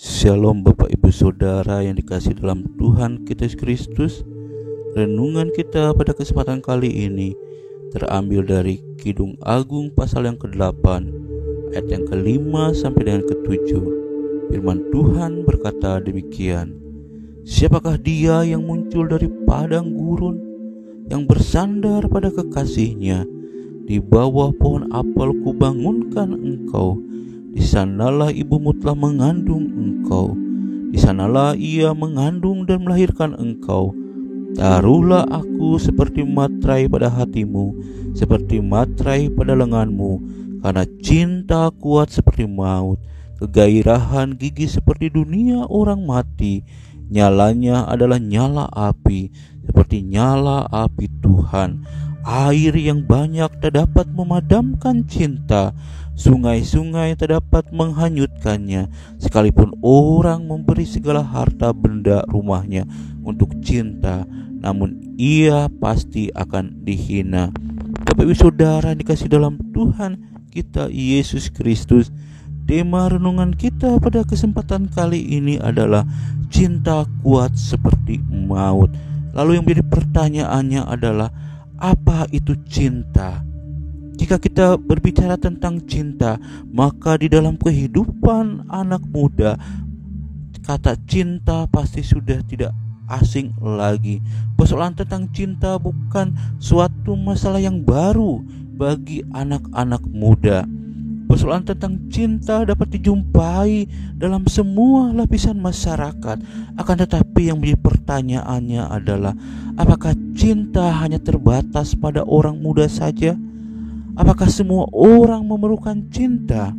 Shalom Bapak Ibu Saudara yang dikasihi dalam Tuhan kita Yesus Kristus. Renungan kita pada kesempatan kali ini terambil dari Kidung Agung pasal yang ke-8 ayat yang ke-5 sampai dengan ke-7. Firman Tuhan berkata demikian: Siapakah dia yang muncul dari padang gurun, yang bersandar pada kekasihnya? Di bawah pohon apel kubangunkan engkau. Di sanalah ibumu telah mengandung engkau. Di sanalah ia mengandung dan melahirkan engkau. Taruhlah aku seperti materai pada hatimu, seperti materai pada lenganmu, karena cinta kuat seperti maut, kegairahan gigi seperti dunia orang mati. Nyalanya adalah nyala api, seperti nyala api Tuhan. Air yang banyak tak dapat memadamkan cinta. Sungai-sungai tak dapat menghanyutkannya. Sekalipun orang memberi segala harta benda rumahnya untuk cinta, namun ia pasti akan dihina. Bapak Ibu Saudara dikasih dalam Tuhan kita Yesus Kristus, tema renungan kita pada kesempatan kali ini adalah cinta kuat seperti maut. Lalu yang menjadi pertanyaannya adalah, apa itu cinta? Jika kita berbicara tentang cinta, maka di dalam kehidupan anak muda, kata cinta pasti sudah tidak asing lagi. Persoalan tentang cinta bukan suatu masalah yang baru bagi anak-anak muda. Persoalan tentang cinta dapat dijumpai dalam semua lapisan masyarakat. Akan tetapi yang menjadi pertanyaannya adalah, apakah cinta hanya terbatas pada orang muda saja? Apakah semua orang memerlukan cinta?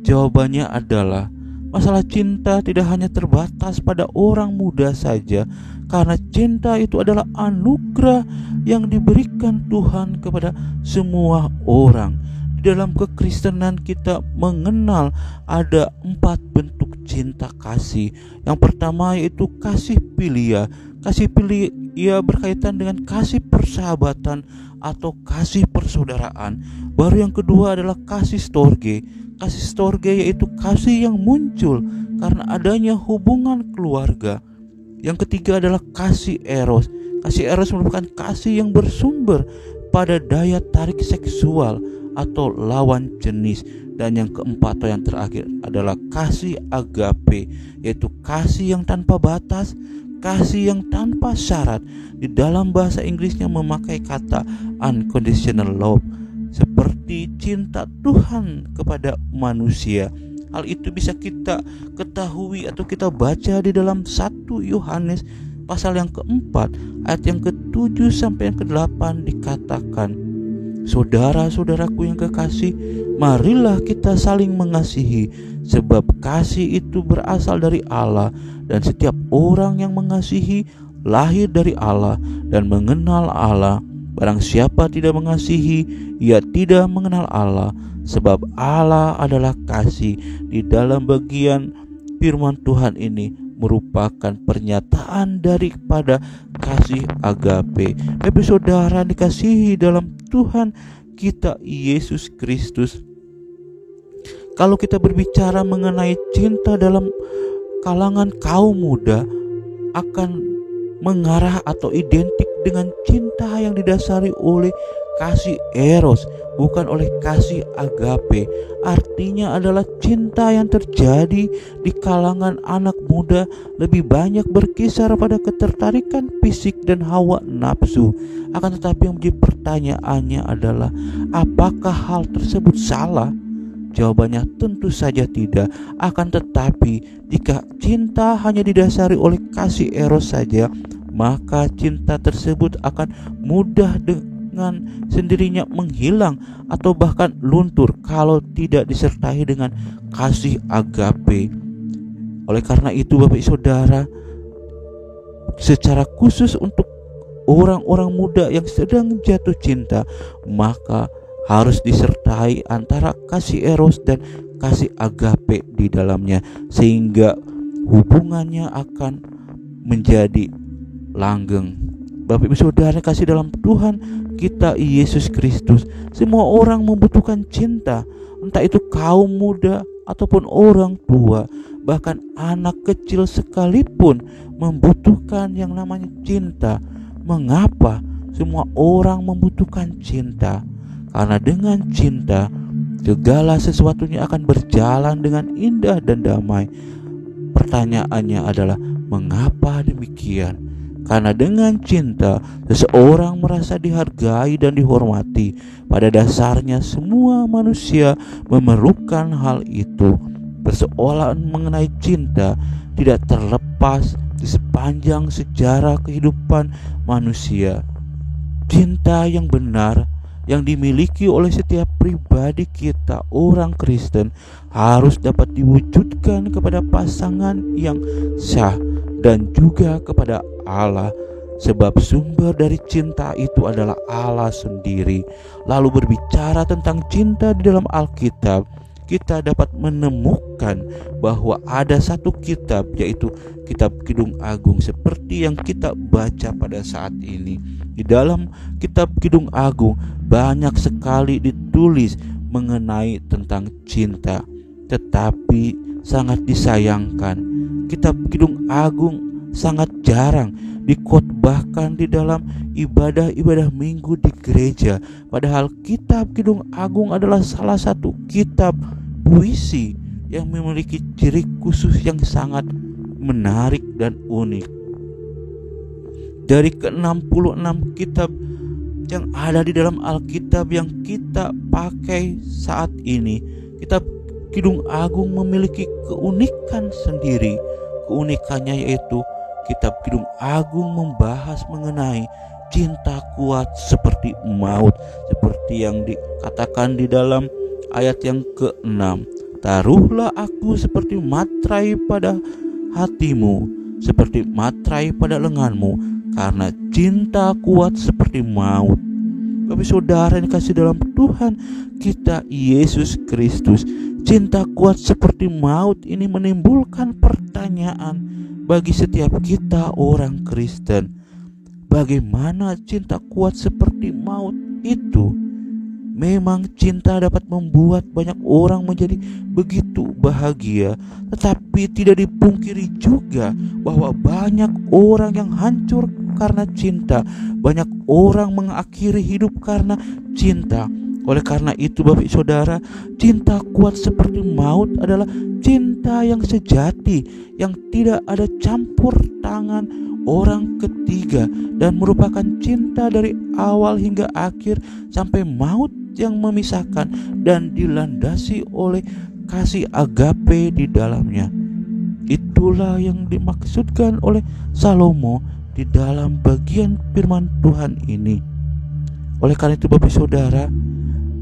Jawabannya adalah, masalah cinta tidak hanya terbatas pada orang muda saja, karena cinta itu adalah anugerah yang diberikan Tuhan kepada semua orang. Di dalam kekristenan kita mengenal ada 4 bentuk cinta kasih. Yang pertama yaitu kasih filia. Kasih filia berkaitan dengan kasih persahabatan atau kasih persaudaraan. Baru yang kedua adalah kasih storge. Kasih storge yaitu kasih yang muncul karena adanya hubungan keluarga. Yang ketiga adalah kasih eros. Kasih eros merupakan kasih yang bersumber pada daya tarik seksual atau lawan jenis. Dan yang keempat atau yang terakhir adalah kasih agape, yaitu kasih yang tanpa batas, kasih yang tanpa syarat. Di dalam bahasa Inggrisnya memakai kata unconditional love, seperti cinta Tuhan kepada manusia. Hal itu bisa kita ketahui atau kita baca di dalam 1 Yohanes pasal yang keempat ayat yang ke-7 sampai yang ke-8 dikatakan, Saudara-saudaraku yang kekasih, marilah kita saling mengasihi, sebab kasih itu berasal dari Allah, dan setiap orang yang mengasihi lahir dari Allah dan mengenal Allah. Barang siapa tidak mengasihi, ia tidak mengenal Allah, sebab Allah adalah kasih. Di dalam bagian firman Tuhan ini merupakan pernyataan daripada kasih agape. Bapak Saudara dikasihi dalam Tuhan kita Yesus Kristus. Kalau kita berbicara mengenai cinta dalam kalangan kaum muda, akan mengarah atau identik dengan cinta yang didasari oleh kasih eros, bukan oleh kasih agape. Artinya adalah cinta yang terjadi di kalangan anak muda lebih banyak berkisar pada ketertarikan fisik dan hawa nafsu. Akan tetapi yang menjadi pertanyaannya adalah, apakah hal tersebut salah? Jawabannya tentu saja tidak. Akan tetapi jika cinta hanya didasari oleh kasih eros saja, maka cinta tersebut akan mudah dengan sendirinya menghilang atau bahkan luntur kalau tidak disertai dengan kasih agape. Oleh karena itu Bapak Saudara, secara khusus untuk orang-orang muda yang sedang jatuh cinta, maka harus disertai antara kasih eros dan kasih agape di dalamnya, sehingga hubungannya akan menjadi langgeng. Bapak Ibu Saudara kasih dalam Tuhan kita Yesus Kristus, semua orang membutuhkan cinta, entah itu kaum muda, ataupun orang tua, bahkan anak kecil sekalipun membutuhkan yang namanya cinta. Mengapa semua orang membutuhkan cinta? Karena dengan cinta segala sesuatunya akan berjalan dengan indah dan damai. Pertanyaannya adalah mengapa demikian? Karena dengan cinta seseorang merasa dihargai dan dihormati. Pada dasarnya semua manusia memerlukan hal itu. Persoalan mengenai cinta tidak terlepas di sepanjang sejarah kehidupan manusia. Cinta yang benar yang dimiliki oleh setiap pribadi kita orang Kristen harus dapat diwujudkan kepada pasangan yang sah dan juga kepada Allah, sebab sumber dari cinta itu adalah Allah sendiri. Lalu berbicara tentang cinta di dalam Alkitab, kita dapat menemukan bahwa ada satu kitab, yaitu kitab Kidung Agung, seperti yang kita baca pada saat ini. Di dalam kitab Kidung Agung banyak sekali ditulis mengenai tentang cinta, tetapi sangat disayangkan kitab Kidung Agung sangat jarang dikhotbahkan di dalam ibadah-ibadah minggu di gereja. Padahal kitab Kidung Agung adalah salah satu kitab puisi yang memiliki ciri khusus yang sangat menarik dan unik. Dari ke-66 kitab yang ada di dalam Alkitab yang kita pakai saat ini, kitab Kidung Agung memiliki keunikan sendiri. Keunikannya yaitu kitab Kidung Agung membahas mengenai cinta kuat seperti maut, seperti yang dikatakan di dalam ayat yang ke-6. Taruhlah aku seperti matrai pada hatimu, seperti matrai pada lenganmu, karena cinta kuat seperti maut. Bapak saudara yang dikasihi dalam Tuhan kita Yesus Kristus, cinta kuat seperti maut ini menimbulkan pertanyaan bagi setiap kita orang Kristen. Bagaimana cinta kuat seperti maut itu? Memang cinta dapat membuat banyak orang menjadi begitu bahagia, tetapi tidak dipungkiri juga bahwa banyak orang yang hancur karena cinta. Banyak orang mengakhiri hidup karena cinta. Oleh karena itu Bapak Saudara, cinta kuat seperti maut adalah cinta yang sejati, yang tidak ada campur tangan orang ketiga, dan merupakan cinta dari awal hingga akhir sampai maut yang memisahkan, dan dilandasi oleh kasih agape di dalamnya. Itulah yang dimaksudkan oleh Salomo di dalam bagian firman Tuhan ini. Oleh karena itu Bapak Saudara,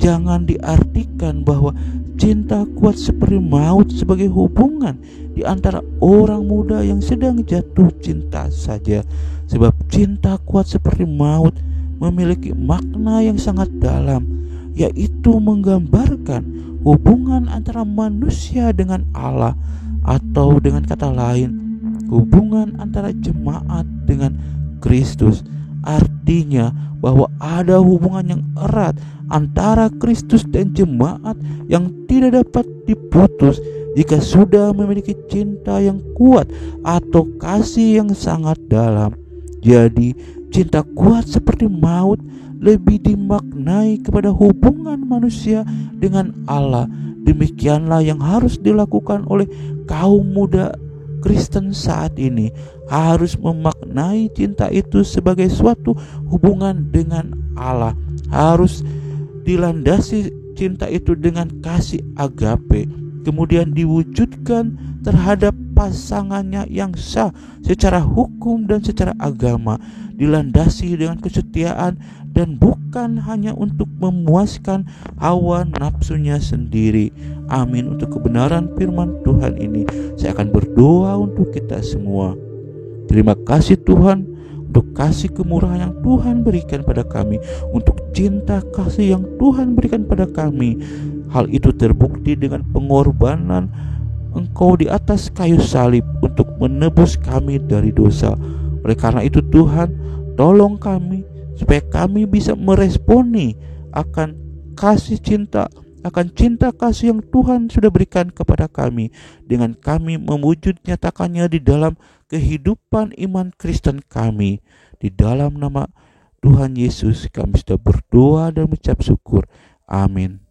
jangan diartikan bahwa cinta kuat seperti maut sebagai hubungan di antara orang muda yang sedang jatuh cinta saja. Sebab cinta kuat seperti maut memiliki makna yang sangat dalam, yaitu menggambarkan hubungan antara manusia dengan Allah, atau dengan kata lain, hubungan antara jemaat dengan Kristus. Artinya bahwa ada hubungan yang erat antara Kristus dan jemaat yang tidak dapat diputus jika sudah memiliki cinta yang kuat atau kasih yang sangat dalam. Jadi cinta kuat seperti maut lebih dimaknai kepada hubungan manusia dengan Allah. Demikianlah yang harus dilakukan oleh kaum muda Kristen saat ini, harus memaknai cinta itu sebagai suatu hubungan dengan Allah. Harus dilandasi cinta itu dengan kasih agape, kemudian diwujudkan terhadap pasangannya yang sah secara hukum dan secara agama, dilandasi dengan kesetiaan dan bukan hanya untuk memuaskan hawa nafsunya sendiri. Amin. Untuk kebenaran firman Tuhan ini saya akan berdoa untuk kita semua. Terima kasih Tuhan untuk kasih kemurahan yang Tuhan berikan pada kami, untuk cinta kasih yang Tuhan berikan pada kami. Hal itu terbukti dengan pengorbanan Engkau di atas kayu salib untuk menebus kami dari dosa. Oleh karena itu Tuhan, tolong kami supaya kami bisa meresponi akan kasih cinta akan cinta kasih yang Tuhan sudah berikan kepada kami, dengan kami mewujud nyatakannya di dalam kehidupan iman Kristen kami. Di dalam nama Tuhan Yesus kami sudah berdoa dan mengucap syukur. Amin.